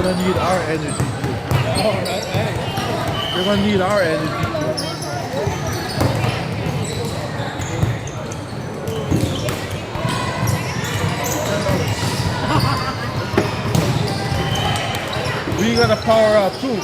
gonna need our energy too. You're gonna need our energy too. We gotta power up too.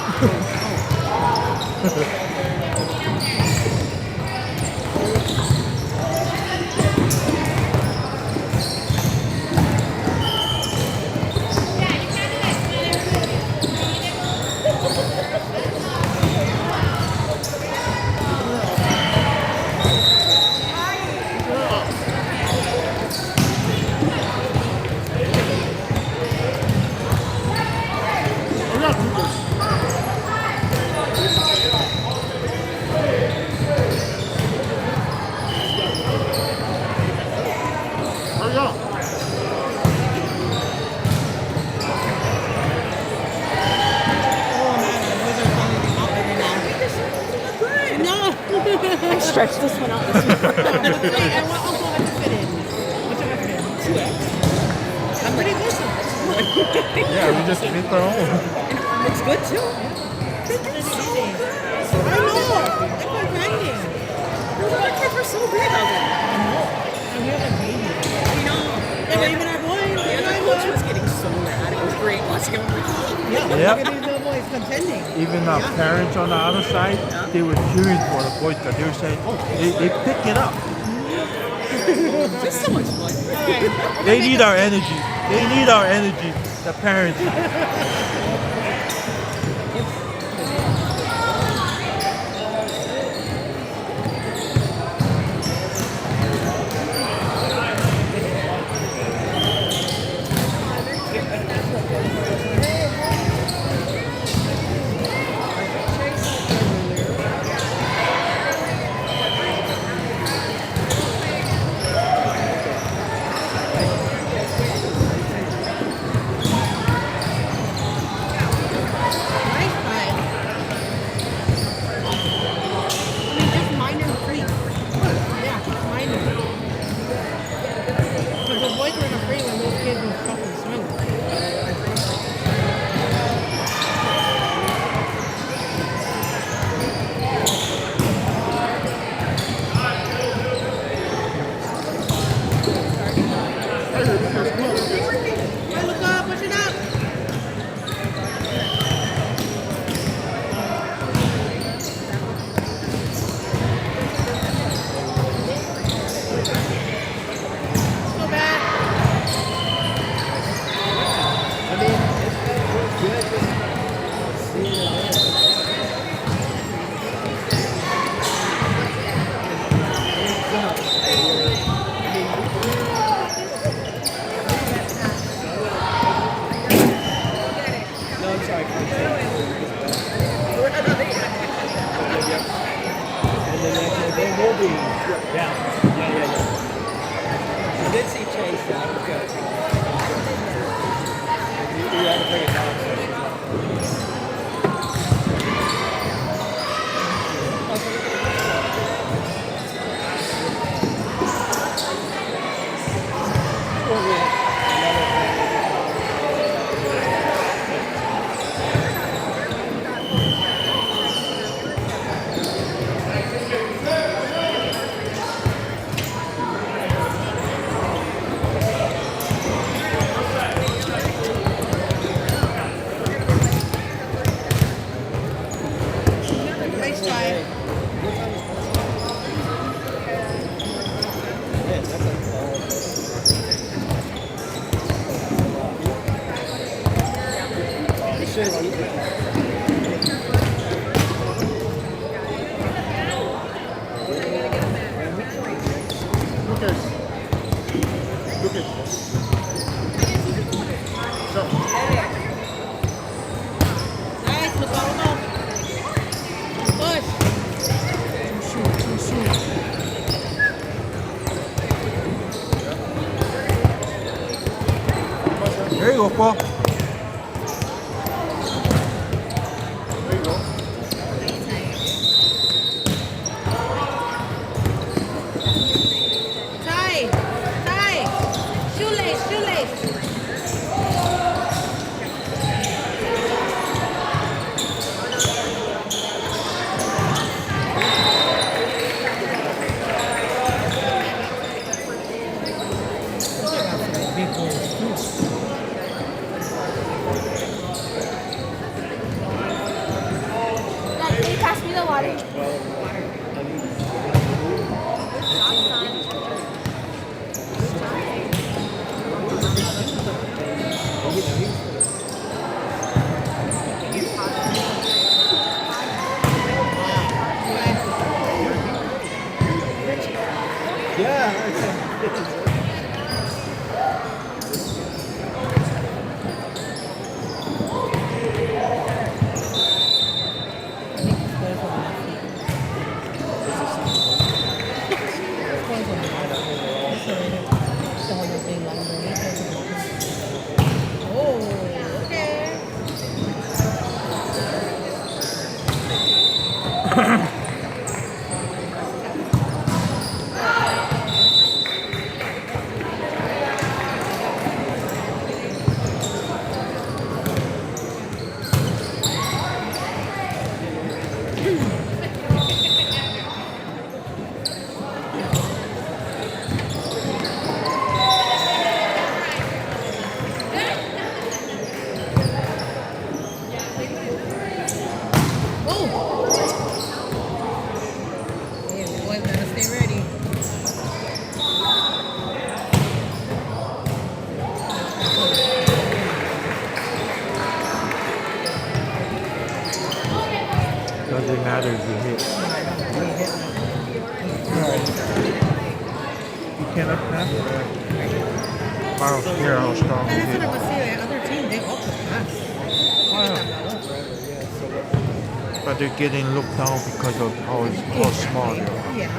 Stretch this one out. This one. And what Uncle had to fit in? What did I fit in? 2X. I'm pretty good. Yeah, we just make our own. It's good too. I know. That's my grinding. Your kids were so big. I know. And we have a baby. You know. Yeah, but even our boys. My coach was getting so mad. It was great watching him. Yeah, look Yep. at these little boys contending. Even the parents on the other side, they were cheering for the boys because they were saying, they pick it up. Just so much fun. They need our energy. They need our energy. The parents. There you go, Paul. There you go. Shoelace. Oh, okay. Oh! Hey, the boys gotta stay ready. Doesn't matter if you hit. You cannot pass it. I don't care how strong you And that's what I hit. was saying. The other team, they all could pass. But they're getting looked down because of how small they are. Yeah.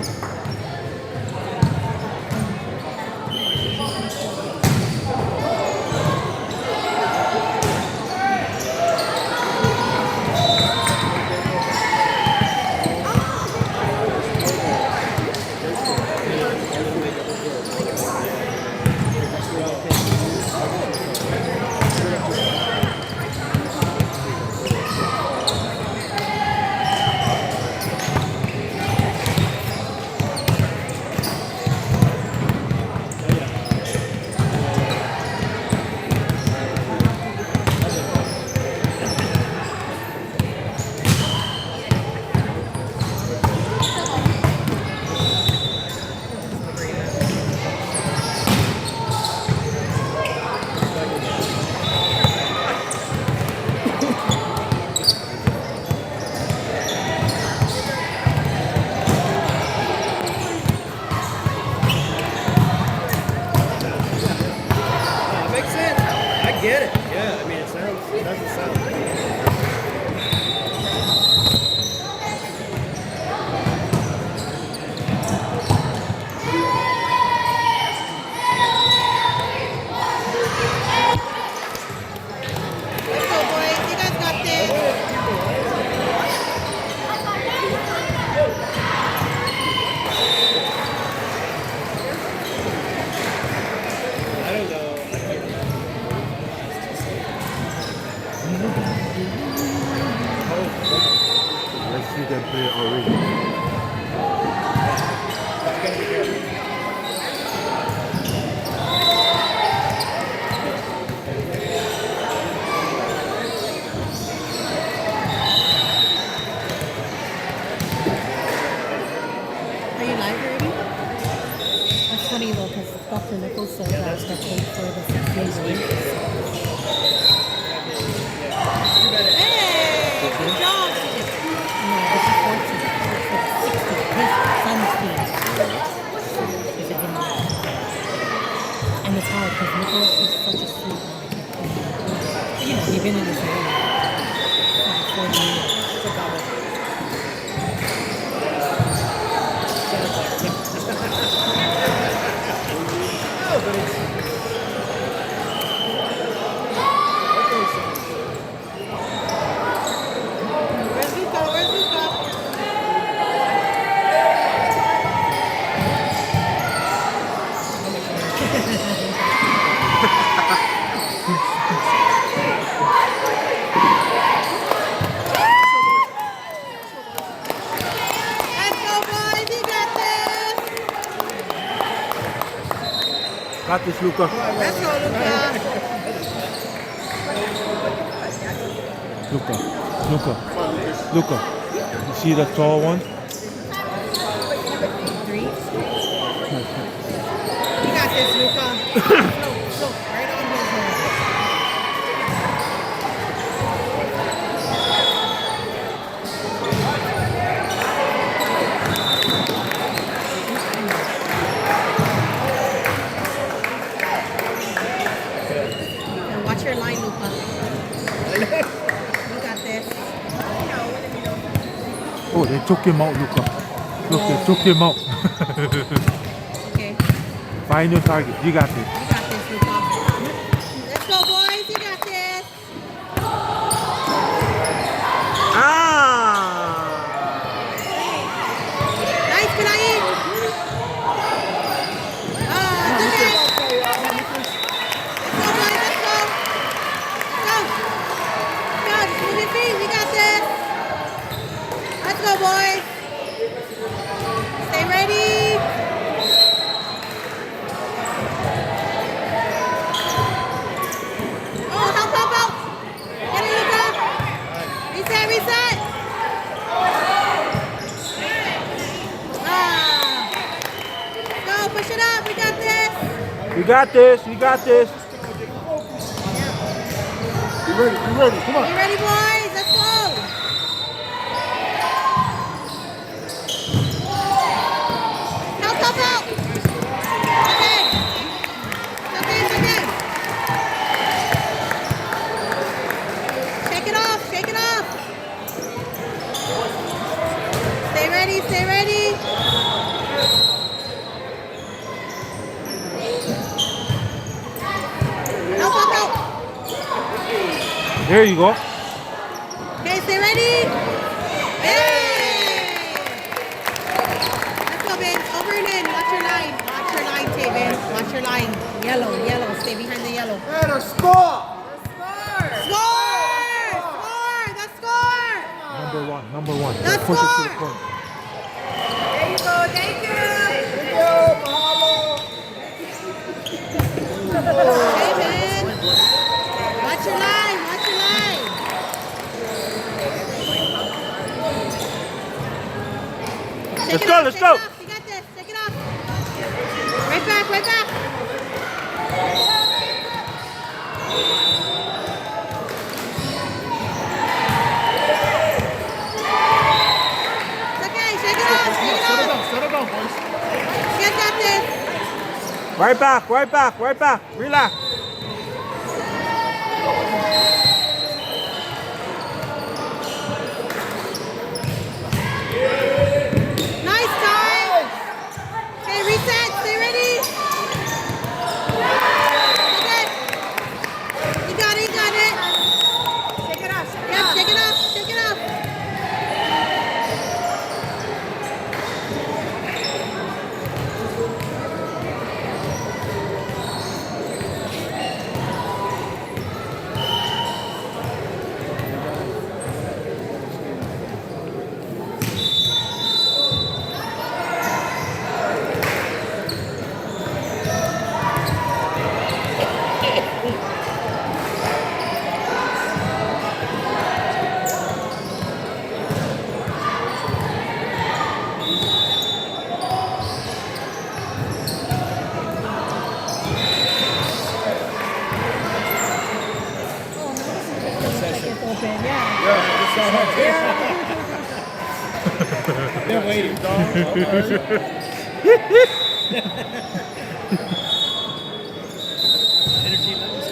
Makes sense. I get it. Yeah, I mean, it doesn't sound. Let's go, boys. You guys got this. I don't know. Let's see them play already. Are you live already? That's funny though, because Dr. Nichols said that the code for the 16 weeks. Hey! Good job! No, this is 14. It's 16. His son's team. Is it him? And it's hard because Nicholas is such a sweet guy. You know, he's been in this area for 40 years. Where's Luca? Where's Luca? Let's go, boys. You got this. Got this, Luca. Let's go, Luca. Luca. You see the tall one? 3. You got this, Luca. Slow, slow. Right on. they took him out, Luca. Look, they took him out. Okay. Find your target. You got this. You got this, Luca. Let's go, boys. You got this. Nice, Kulain. It's okay. Let's go, boys. Let's go. Let's go. Just move your feet. We got this. Let's go, boys. Stay ready. Oh, help, help, help. Get it, Luca. Reset, reset. Go, push it up. We got this. You got this. You got this. Be ready, be ready. Come on. You ready, boys? Let's go. Help, help, help. Okay. It's okay, it's okay. Shake it off, shake it off. Stay ready, stay ready. Help, help, help. There you go. Okay, stay ready. Hey! Let's go, Ben. Over and in. Watch your line. Watch your line, Taven. Watch your line. Yellow, yellow. Stay behind the yellow. Better score. Score! Score! The score! Number one. Number one. Let's Push it to the score. corner. There you go. Thank you. Thank you, mahalo. Hey, man. Watch your line. Watch your line. Let's go, let's go. You got this. Take it off. Right back, right back. It's okay. Shake it off. Shake it Settle off. down, settle down, boys. You guys got this. Right back. Right back. Right back. Relax. Nice time. Okay, reset. Stay ready. Okay. You got it. You got it. Shake it off. Yep, shake it off. Shake it off. They're waiting, dog. Energy levels.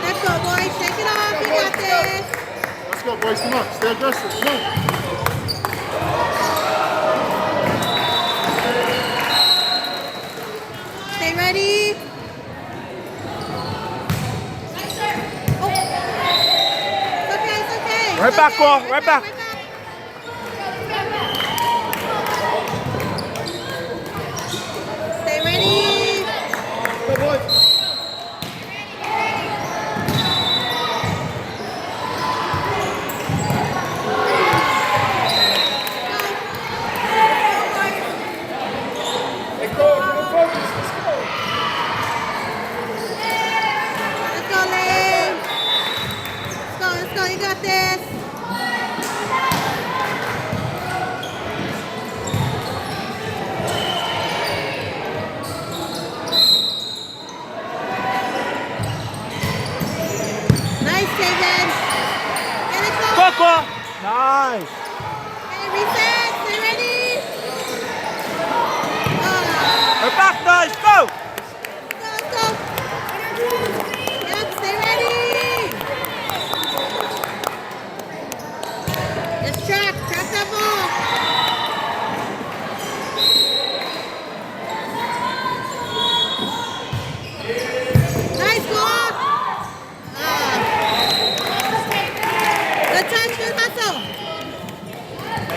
Let's go, boys. Shake it off. You got this. Let's go, boys. Come on. Stay aggressive. Come on. Stay ready. Oh. It's okay, it's okay. It's Right back, okay. Cole. Right back. Stay ready. Go, boys. Let's go. Come focus. Let's go. Let's go, Lane. Let's go, let's go. You got this.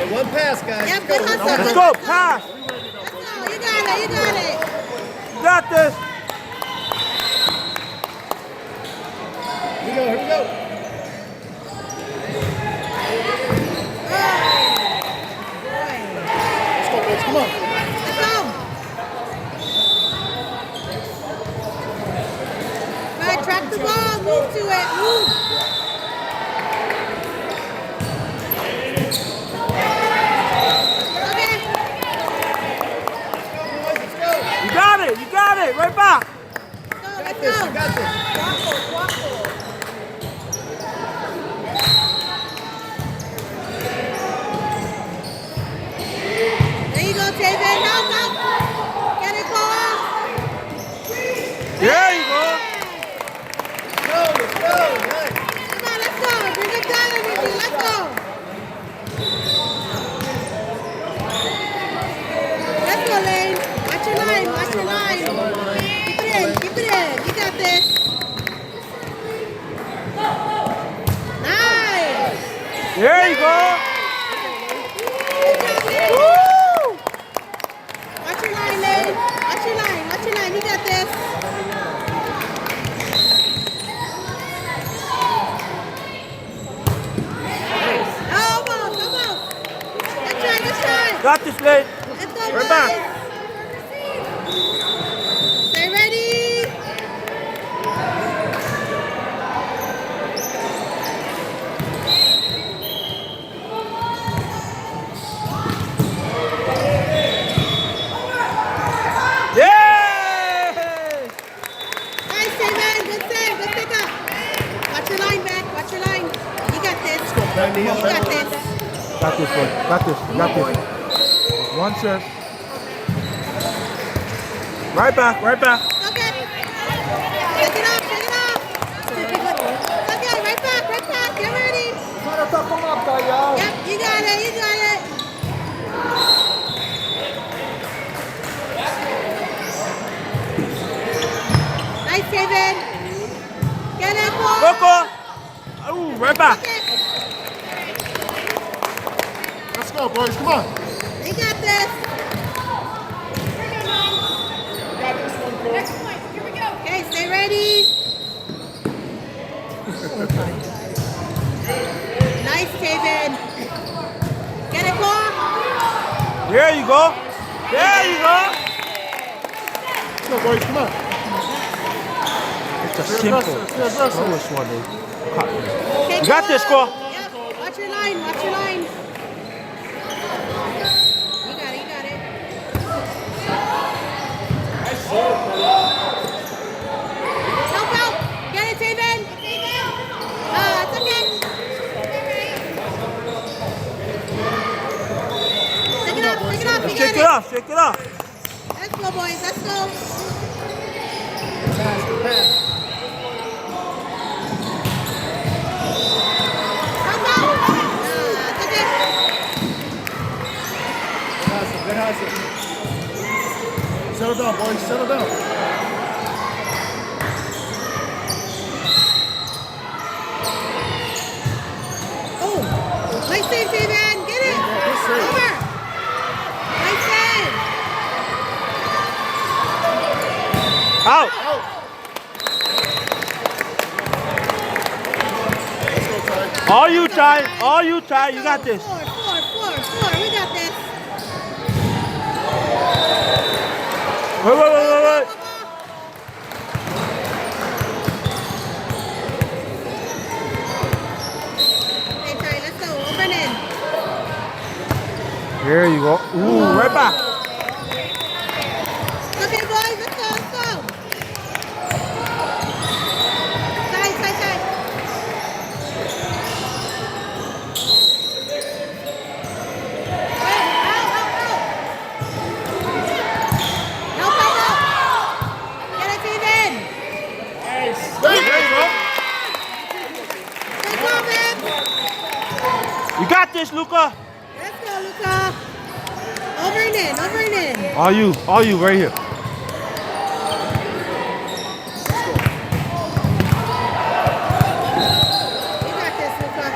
right, one pass, guys. Yep, good hustle. Let's good go, hustle. pass. Let's go. You got it. You got it. You got this. Here we go, here we go. Let's go, boys. Come on. Let's go. Right, track the ball. Move to it. Move. Okay. Let's go. You got it. You got it. Right back. Let's This, go. you got this. There you go, Taven. Help, help. Get it, Koa. There you go. Let's go. Nice. Come on, let's go. Bring it down, energy. Let's go. Let's go, Lane. Watch your line. Watch your line. Keep it in. Keep it in. You got this. Nice. There you go. Woo! Watch your line, Lane. Watch your line. Watch your line. You got this. Almost, almost. Let's try, let's try. Got this, Lane. Let's go, Right back. boys. Stay ready. Yay! Nice, Taven. Good save. Good pick up. Watch your line back. Watch your line. You got this. You got this. Got this one. Got this. Got this. One serve. Right back. Right back. Okay. Take it off. Take it off. Okay, right back. Right back. Get ready. Try to tuck them up, y'all. Yep, you got it. You got it. Nice, Taven. Get it, Koa. Coco. Ooh, right back. Okay. Let's go, boys. Come on. You got this. Okay, stay ready. Nice, Taven. Get it, Koa. There you go. There you go. Let's go, boys. Come on. It's a Stay simple, aggressive. Stay aggressive. slowest one. They cut. Okay, You got this, Koa. Yep. Watch your line. Watch your line. You got it. You got it. Help out. Get it, Taven. It's okay. Take it off. Take it off. You Shake got it off. Shake it off. Let's go, boys. Let's go. Pass, good pass. Help out. It's okay. Good hustle. Settle down, boys. Settle down. Oh, nice save, Taven. Get it. Good save. Over. Nice save. Out. Out. Let's go, Ty. All you try. All you try. You got this. Four. We got this. Wait. Okay, Ty, let's go. Open in. There you go. Ooh, right back. Okay, boys. Let's go. Let's go. Side. Out. Get it, Taven. There you go. Good job, man. You got this, Luca. Let's go, Luca. Over and in. All you right here. You got this, Luca.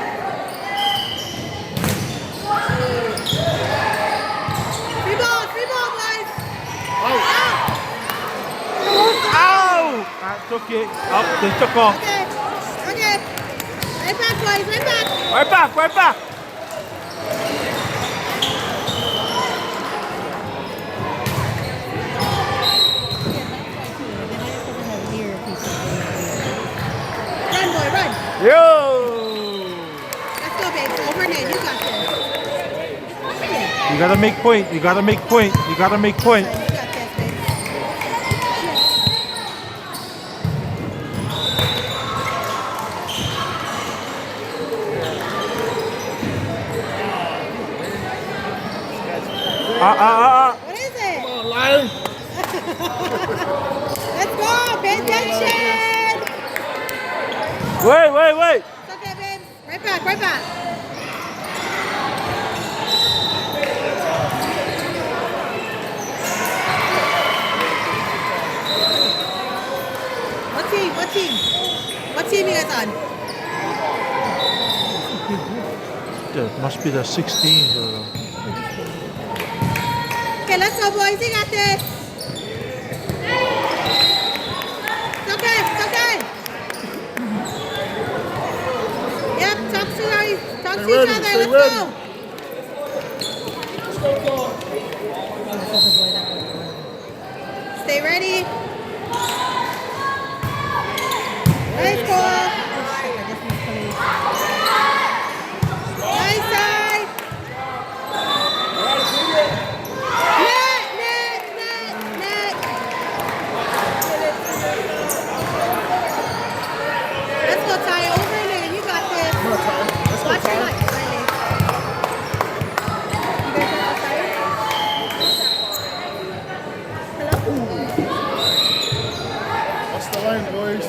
That's okay. Up, they took off. Okay. Okay. Right back, boys. Right back. Right back, right back. Run, boy, run. Yo! Let's go, babe. Over there. You got this. You gotta make point. You gotta make point. You gotta make point. You got this, babe. What is it? Come on, Lion. Let's go. Pay attention. Wait. It's okay, babe. Right back. Right back. What team? What team? What team you guys on? That must be the 16s or the... Okay, let's go, boys. You got this. It's okay. It's okay. Yep. Talk to each ready, other. stay Let's ready. go. Stay ready. Nice ball. Nice side. Net. Let's go, Ty. Over there. You got this. Come on, Ty. Let's go, Watch your Ty. light. You guys have outside? Hello? What's the line, boys?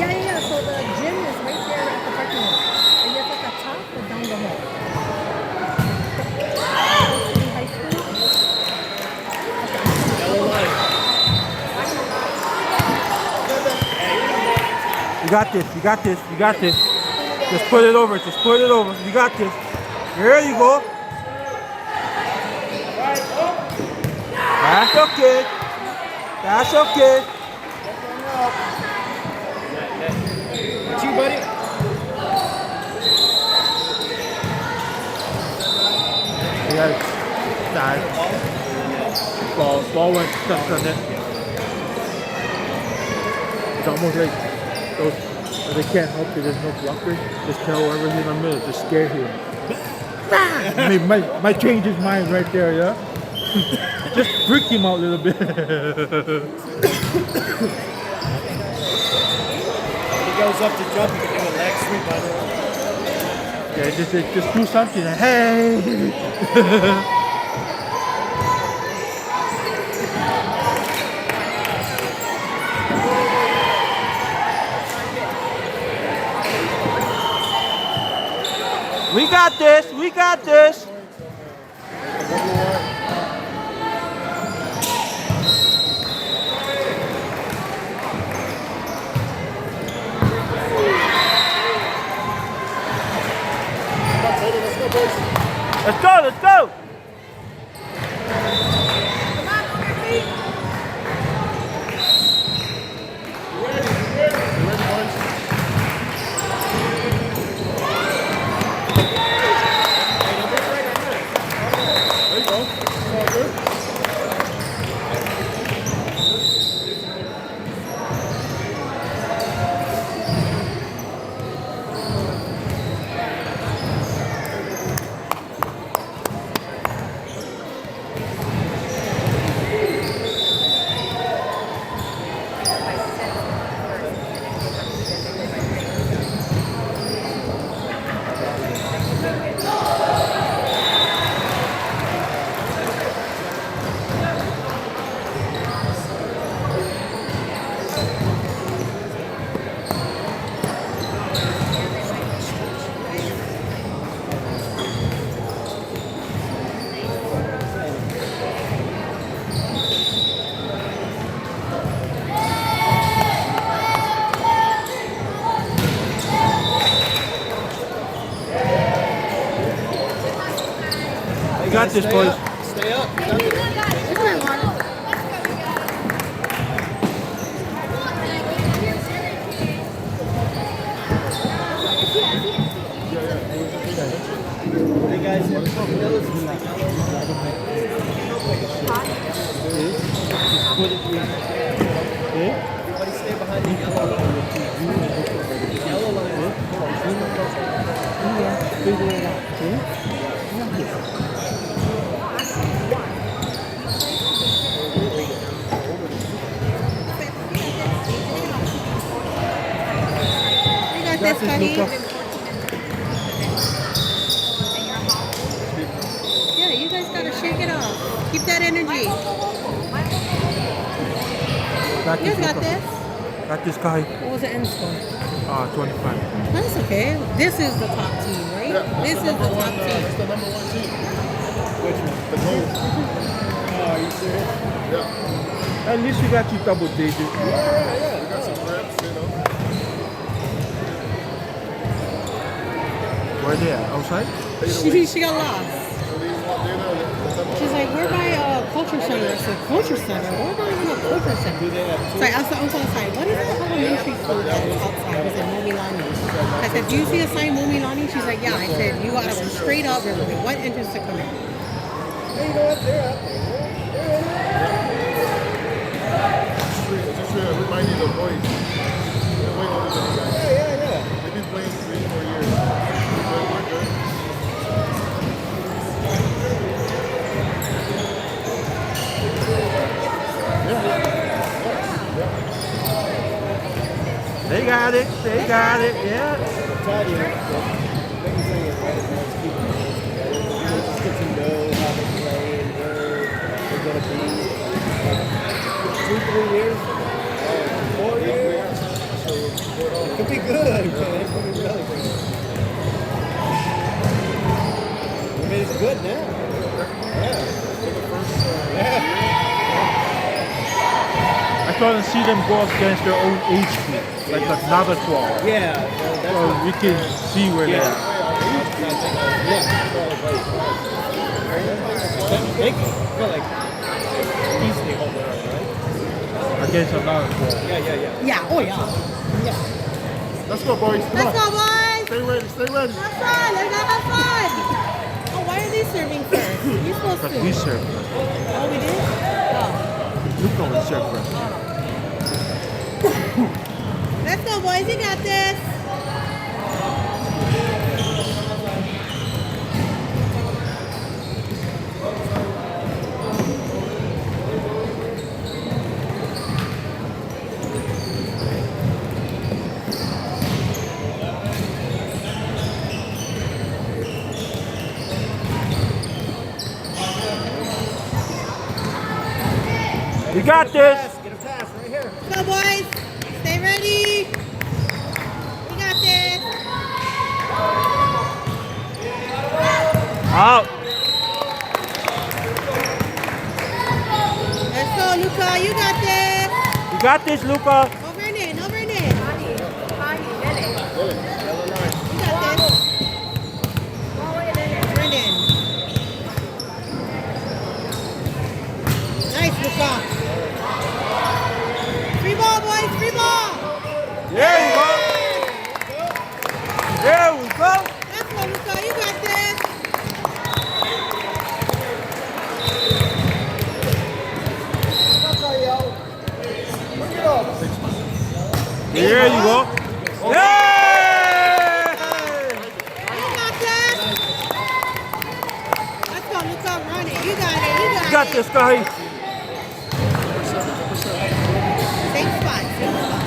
Yeah. So the gym is right there at the parking lot. Are you at the top or down the hill? City High School? Yellow line. You got this. You got this. You got this. Just put it over. Just put it over. You got this. There you go. That's okay. That's okay. It's you, buddy. Yeah. Dive. Ball went stuck on it. It's almost like those. They can't help it. There's no blocker. Just tell whoever's in the middle. Just scare him. might change his mind right there, yeah? Just freak him out a little bit. When he goes up to jump, you can do a leg sweep by the way. Yeah, just do something. Hey! We got this. We got this. Let's go. Let's go. got this, boys. Stay up. You got this. Hey guys, everybody stay behind the yellow line. Yellow line. Got this, Luca. Yeah, you guys gotta shake it off. Keep that energy. Got You this, guys got Luca. this. Got this guy. What was the end score? 25. That's okay. This is the top team, right? Yeah, This is the top That's team. the number 1 team. Which one? The gold. Oh, are you serious? Yeah. At least you got you double digits. We got some reps, you know. Where they at? Outside? She got lost. She's like, we're by Culture Center. I said, Culture Center? We're not even a Culture Center. Do they have It's like, I was outside. What is the elementary school that is outside? He said, Momilani. I said, do you see a sign, Momilani? She's like, yeah. I said, you gotta go straight up. What entrance to come in? Hey, you know what? They're out there. Just reminding the boys. They're way older than you guys. Yeah. They've been playing 3-4 years. We're good. They got it. They got it. Yeah. I'm telling you, the biggest thing is right now is keeping the kids together. You just get to know how they play and where they're going to be. 2-3 years, 4 years. It could be good, man. It could be really good. I mean, it's good now. I started to see them go up against their own age group, like another 12. Yeah. So we can see where they're at. They feel like easily hold it up, right? Against another 12. Yeah. Yeah. Oh, yeah. Let's go, boys. Come Let's on. go, boys. Stay ready. Stay ready. Have fun. Let's go have fun. Oh, why are they serving first? You're supposed But to. we serve first. Oh, we did? Oh. Luca will serve first. Let's go, boys. You got this. We got this. Get a pass right here. Let's go, boys. Stay ready. You got this. Out. Let's go, Luca. You got this. You got this, Luca. Over and in. Over and in. You got this. Over and in. Nice, Luca. Free ball, boys. Free ball. There you go. There we go. Let's go, Luca. You got this. There you go. Yay! You got this. Let's go, Luca. Run it. You got it. You got it. You got this, guy. Same spot. Same spot.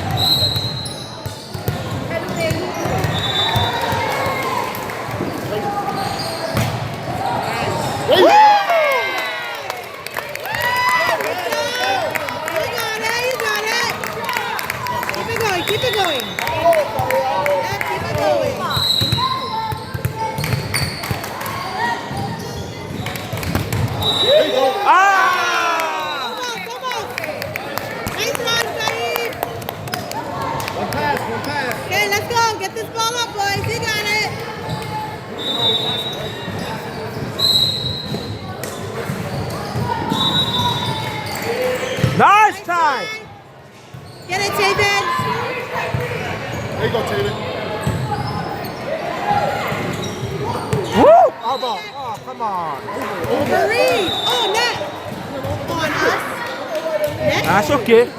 Keep it going. Yeah, keep it going. Ah! Come on. Nice run, Saeed. One pass. Okay, let's go. Get this ball up, boys. You got it. Nice. Get it, David. There you go, Taylor. Woo! Oh, ball. Oh, come on. Marie. Oh, net. On us. Net. That's okay.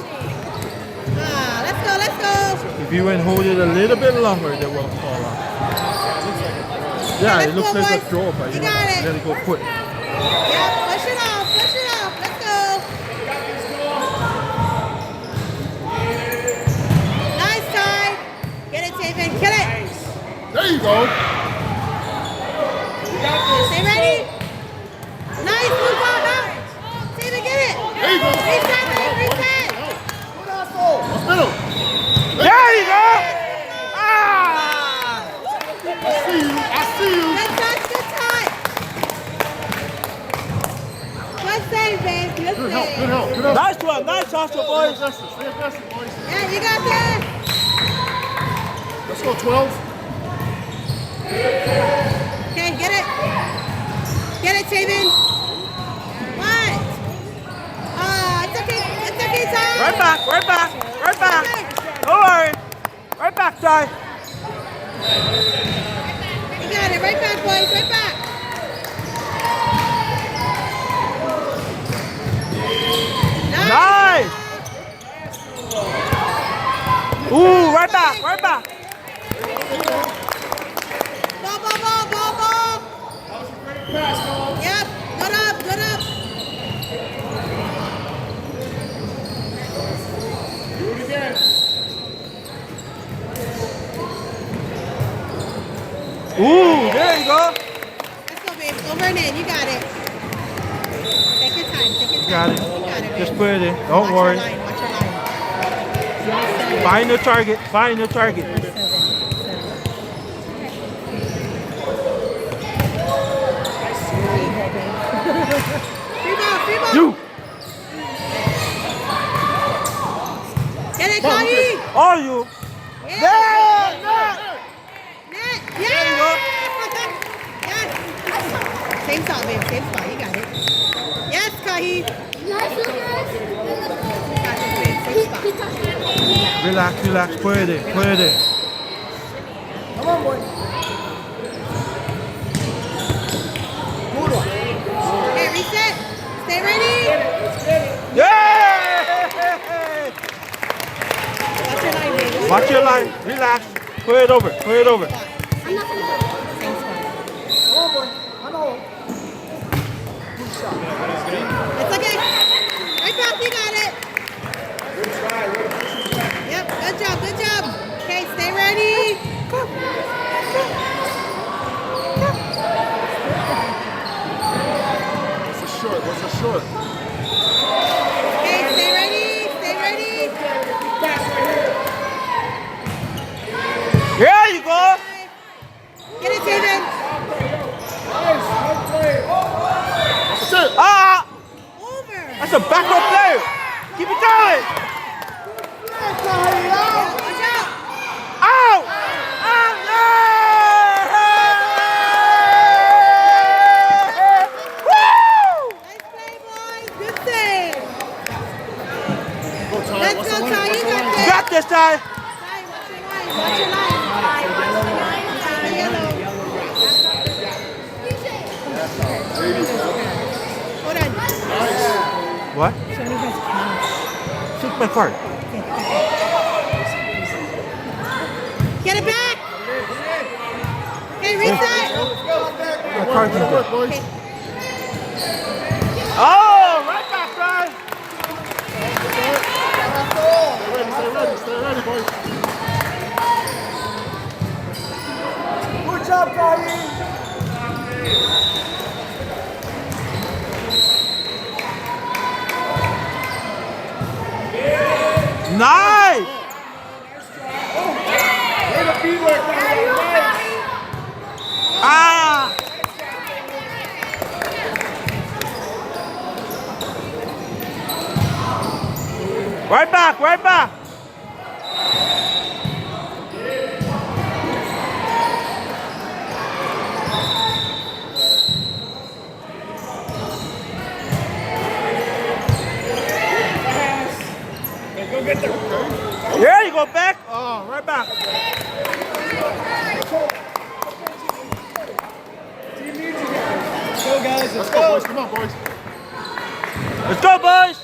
Ah, let's go, let's go. If you went hold it a little bit longer, they will fall off. Yeah, Let's it looks go, like a boys. draw, but You you got it. let it go quick. Yeah, push it off, push it off. Let's go. Nice tie. Get it, David. Kill it. There you go. Stay ready. Nice, move on up. David, get it. There you go. Reset, man, reset. Middle. There you go! Ah! I see you. I see you. Good touch, good touch. Good save, babe. Good Good help. save. Good help. Good help. Nice one, nice hustle, Stay boys. aggressive. Stay aggressive, boys. Yeah, you got this. Let's go, 12. Okay, get it. Get it, Taven. What? It's okay. It's okay, Ty. Right back, right back, right back. Don't worry. Right back, Ty. You got it. Right back, boys. Right back. Nice. Ooh, right back, right back. Ball, ball, ball, ball, ball. Yep. Good up, good up. Do it again. Ooh, there you go. Let's go, babe. Over and in. You got it. Take your time. Take your time. Got it. You got it, Just babe. put it in. Don't Watch worry. Your line. Watch your line. Find the target. Find the target. Free ball, free ball. You. Get it, Connie. All you. Yeah. There. There. Net. There you Yeah. go. Yes. Same spot, babe. Same spot. You got it. Yes, Kahi. Got this, babe. Same spot. Relax, relax. Put it in. Put it in. Come on, boy. Good one. Okay, reset. Stay ready. Yeah! Watch your line, baby. Watch your line. Relax. Put it over. Put it over. Same spot. Come on, boy. I know. Good shot. It's okay. Right back, you got it. Yep, good job, good job. Okay, stay ready. What's a short? What's a short? Okay, stay ready, stay ready. There you go. Get it, David. That's it. Ah! Over. That's a backup player. Keep it going. Watch out. Ow! Ah, yeah! Woo! Nice play, boys. Good save. Go, Ty. Let's What's go, the line? Ty. You What's the got line? You this. got this, Ty. Ty, watch your line. Watch your line. The yellow. Hold on. What? Shoni has cash. Take my card. Get it back. Okay, reset. My card Good is work, there. boys. Oh, right back, Ty. Stay ready, boys. Good job, Kylie. Nice. Ah. Right back, right back. There you go, back. Oh, right back. Let's go, guys. Let's go, boys. Come on, boys. Let's go, boys.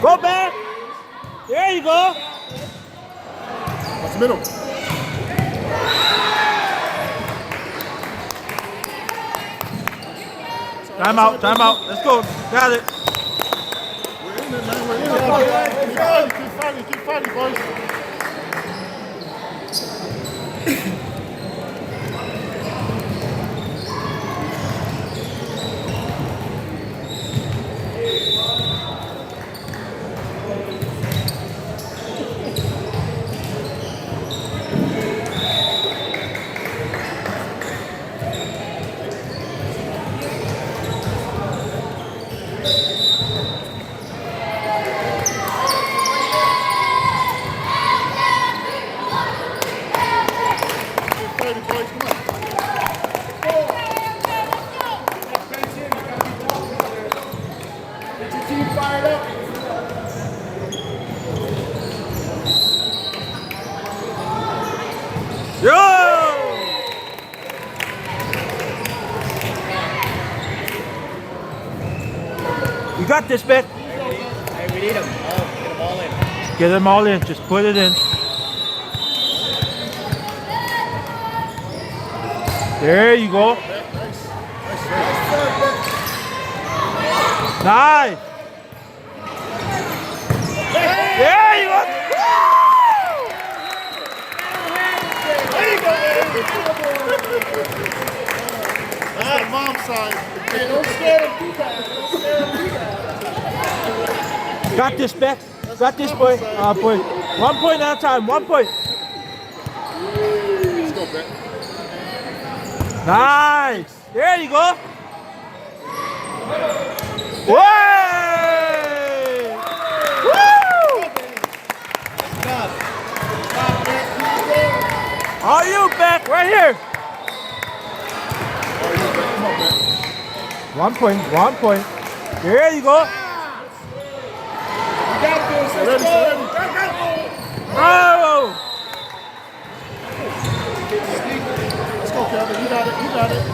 Go back. There you go. That's middle. Time out, time out. Let's go. Got it. We're in it, man. We're in it. Keep fighting, keep fighting, keep fighting, boys. Yo! You got this, Beck. Hey, we need them. Oh, get them all in. Get them all in. Just put it in. There you go. Nice. There you go. That's the mom's side. Hey, don't scare them too bad. Don't scare them too bad. Got this, Beck. Got this, boy. Boy. 1 point at a time. 1 point. Let's go, Beck. Nice. There you go. Way! Woo! All you, Beck. Right here. Come on, Beck. 1 point. 1 point. There you go. You got this. Ready, Let's go. ready. Oh! Let's go, Kevin. You got it. You got it.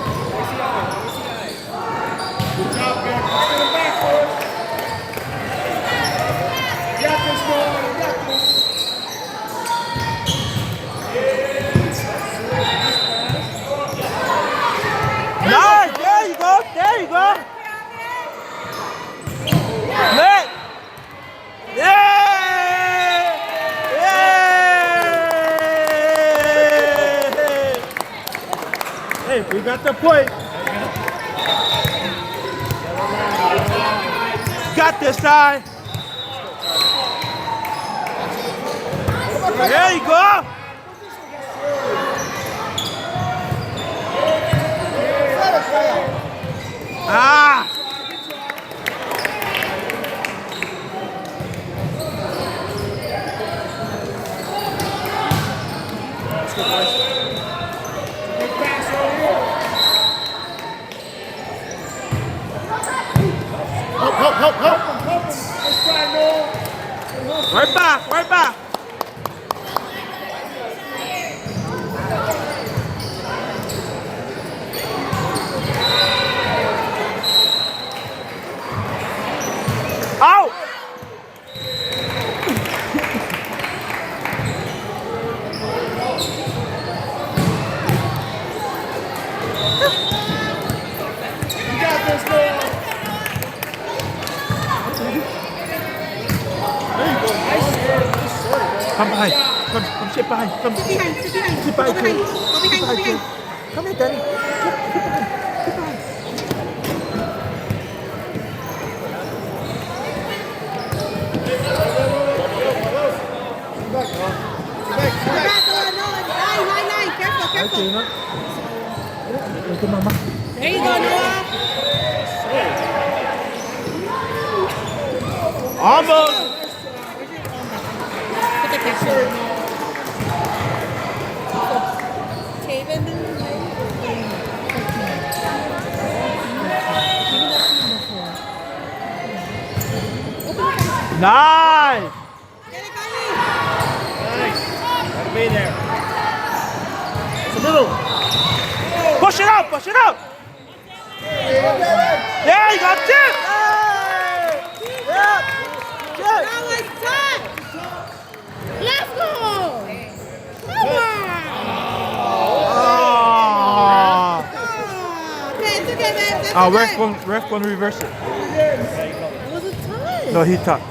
Good job, Beck. Get him back, boys. You got this, boy. You got this. Nice! There you go! There you go! Net! Yeah! Yeah! Hey, we got the point. Got this side. There you go! Ah! Let's go, boys. Good pass over here. Help, help, help, help. Help him. Let's try, Noah. Right back, right back. Out! You got this, Noah. Come behind. Come sit behind. Come Sit behind, sit behind. sit Go behind. behind. Kid. Go behind, go behind. Come here, Daddy. Sit behind. Sit behind. Go back, Noah, Noah. Nine. Careful, Okay, careful. no. Ito, Mama. There you go, Noah. Almost. Put the picture. Taven. Nice. Get it, Kylie. Nice. Gotta be there. It's the middle. Push it up. Push it up. There you go. Chip. Yeah. Chip. That was touch. Let's go. Come on. Okay, it's okay, man. That's okay. Ref gonna reverse it. It was a touch. No, he touched.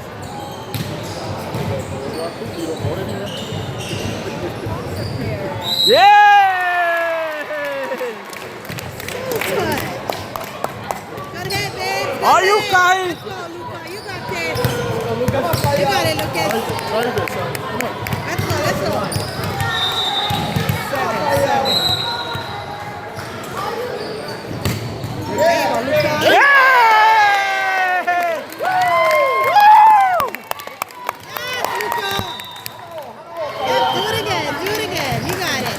Yeah! Touch. Go ahead, babe. Are you guys? Let's go, Luca. You got this. You got it, Lucas. Try to get some. Come on. Let's go, let's go. 7. There you go, Luca. Yeah! Yes, Luca. Yep, do it again. Do it again. You got it.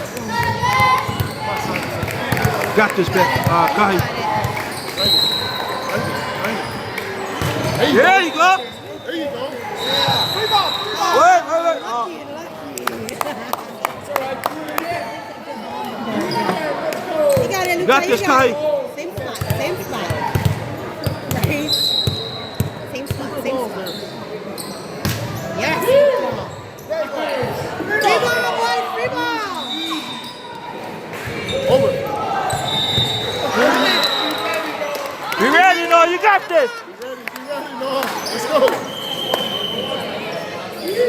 Got this, Ben. You Kai. got it. There you There go. you go. There you go. Wait. Lucky. You got it, Luca. Got this, you Kai. it. Same spot. Same spot. Right? Same spot. Same spot. Yes. Free ball, boys. Free ball. Over. You ready? No, you got this. Be ready. No. Let's go.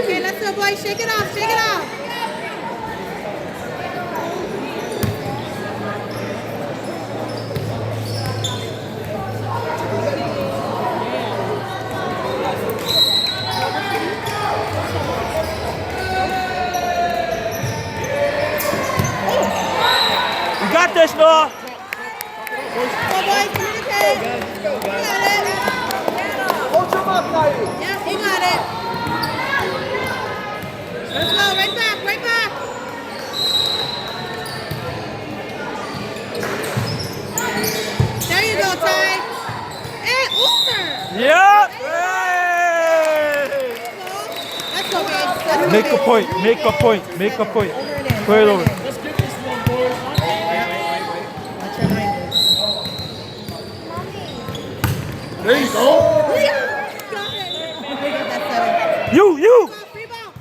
Okay, let's go, boys. Shake it off. Shake it off. You got this, Noah. Go, boys. Communicate. You got it. Yeah, you got it. Let's go. Right back. Right back. There you go, Ty. And over. Yep. Let's go, babe. Let's go, Make a babe. point. Make a point. Make a point. Over it in. Put it over. Let's get this one, boys. Watch your hinders. There you go. Got it. We got that 7. You. Free ball.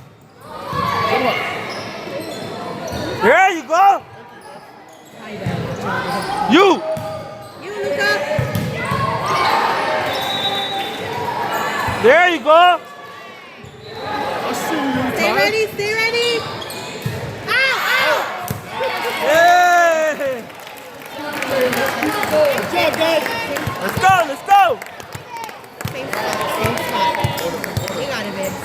There you go. You. You, Luca. There you go. I see you, Stay Ty. ready. Stay ready. Ow, ow. Hey. Good job, guys. Let's go. Same spot. You got it, babe.